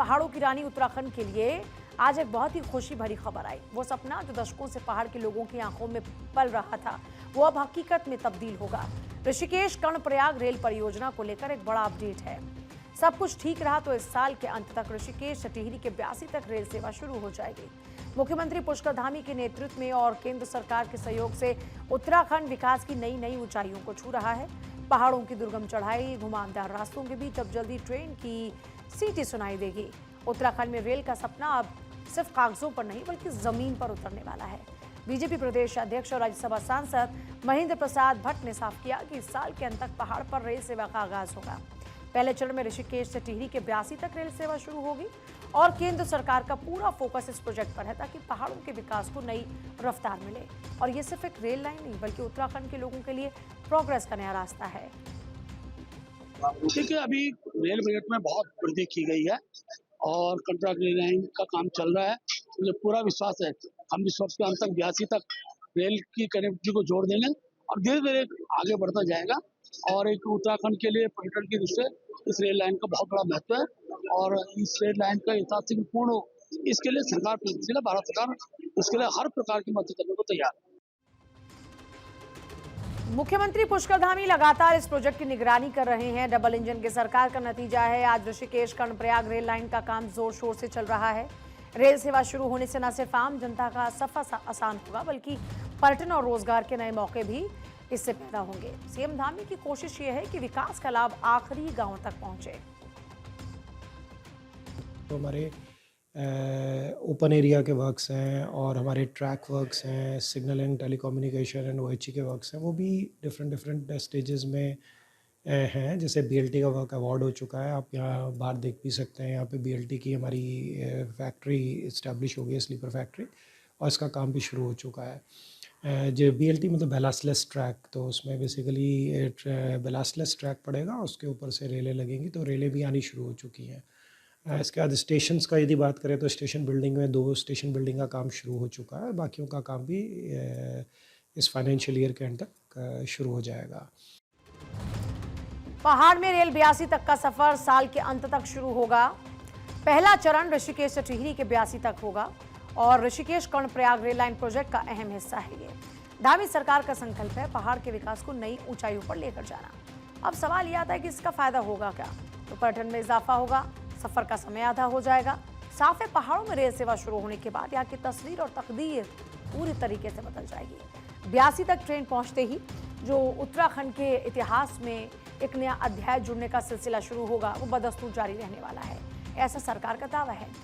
पहाड़ों की रानी उत्तराखंड के लिए आज एक बहुत ही खुशी भरी खबर आई। वो सपना जो दशकों से पहाड़ के लोगों की आंखों में पल रहा था, वो अब हकीकत में तब्दील होगा। ऋषिकेश कर्णप्रयाग रेल परियोजना को लेकर एक बड़ा अपडेट है। सब कुछ ठीक रहा तो इस साल के अंत तक ऋषिकेश से टिहरी के ब्यासी तक रेल सेवा शुरू हो जाएगी। मुख्यमंत्री पुष्कर धामी के नेतृत्व में और केंद्र सरकार के सहयोग से उत्तराखंड विकास की नई नई ऊंचाइयों को छू रहा है। पहाड़ों की दुर्गम चढ़ाई, घुमावदार रास्तों के बीच अब जल्दी ट्रेन की सीटी सुनाई देगी। उत्तराखंड में रेल का सपना अब सिर्फ कागजों पर नहीं बल्कि जमीन पर उतरने वाला है। बीजेपी प्रदेश अध्यक्ष और राज्यसभा सांसद महेंद्र प्रसाद भट्ट ने साफ किया कि इस साल के अंत तक पहाड़ पर रेल सेवा का आगाज होगा। पहले चरण में ऋषिकेश से टिहरी के ब्यासी तक रेल सेवा शुरू होगी और केंद्र सरकार का पूरा फोकस इस प्रोजेक्ट पर है ताकि पहाड़ों के विकास को नई रफ्तार मिले। और ये सिर्फ एक रेल लाइन नहीं बल्कि उत्तराखंड के लोगों के लिए प्रोग्रेस का नया रास्ता है। देखिए, अभी रेल बजट में बहुत वृद्धि की गई है और कॉन्ट्रैक्ट रेल लाइन का काम चल रहा है। मुझे पूरा विश्वास है, हम इस वर्ष के अंत तक 82 तक रेल की कनेक्टिविटी को जोड़ देंगे और धीरे धीरे आगे बढ़ता जाएगा। और एक उत्तराखंड के लिए पर्यटन की दृष्टि से इस रेल लाइन का बहुत बड़ा महत्व है और इस रेल लाइन का यथाशीघ्र पूर्ण हो, इसके लिए सरकार प्रयत्नशील है। भारत सरकार इसके लिए हर प्रकार की मदद करने को तैयार है। मुख्यमंत्री पुष्कर धामी लगातार इस प्रोजेक्ट की निगरानी कर रहे हैं। डबल इंजन की सरकार का नतीजा है। आज ऋषिकेश कर्णप्रयाग रेल लाइन का काम जोर शोर से चल रहा है। रेल सेवा शुरू होने से न सिर्फ आम जनता का सफर आसान होगा बल्कि पर्यटन और रोजगार के नए मौके भी इससे पैदा होंगे। सीएम धामी की कोशिश ये है कि विकास का लाभ आखिरी गांव तक पहुंचे। तो हमारे ओपन एरिया के वर्क्स हैं और हमारे ट्रैक वर्क्स हैं, signal and telecommunication and OHE के वर्क्स हैं, वो भी डिफरेंट स्टेजेस में हैं। जैसे बीएलटी का वर्क अवार्ड हो चुका है, आप यहाँ बाहर देख भी सकते हैं। यहाँ पे बीएलटी की हमारी फैक्ट्री इस्टेब्लिश हो गई है, स्लीपर फैक्ट्री, और इसका काम भी शुरू हो चुका है। जो बीएलटी मतलब बैलास्टलेस ट्रैक, तो उसमें बेसिकली बैलास्टलेस ट्रैक पड़ेगा, उसके ऊपर से रेलें लगेंगी, तो रेलें भी आनी शुरू हो चुकी हैं। इसके बाद स्टेशंस का यदि बात करें तो स्टेशन बिल्डिंग में 2 स्टेशन बिल्डिंग का काम शुरू हो चुका है। बाकियों का काम भी इस फाइनेंशियल ईयर के अंत तक शुरू हो जाएगा। पहाड़ में रेल 82 तक का सफर साल के अंत तक शुरू होगा। पहला चरण ऋषिकेश से टिहरी के 82 तक होगा और Rishikesh Karnaprayag rail line project का अहम हिस्सा है ये। धामी सरकार का संकल्प है पहाड़ के विकास को नई ऊंचाइयों पर लेकर जाना। अब सवाल यह आता है कि इसका फायदा होगा क्या? तो पर्यटन में इजाफा होगा, सफर का समय आधा हो जाएगा। साफ है, पहाड़ों में रेल सेवा शुरू होने के बाद यहाँ की तस्वीर और तकदीर पूरी तरीके से बदल जाएगी। 82 तक ट्रेन पहुंचते ही जो उत्तराखंड के इतिहास में एक नया अध्याय जुड़ने का सिलसिला शुरू होगा, वो बदस्तूर जारी रहने वाला है, ऐसा सरकार का दावा है।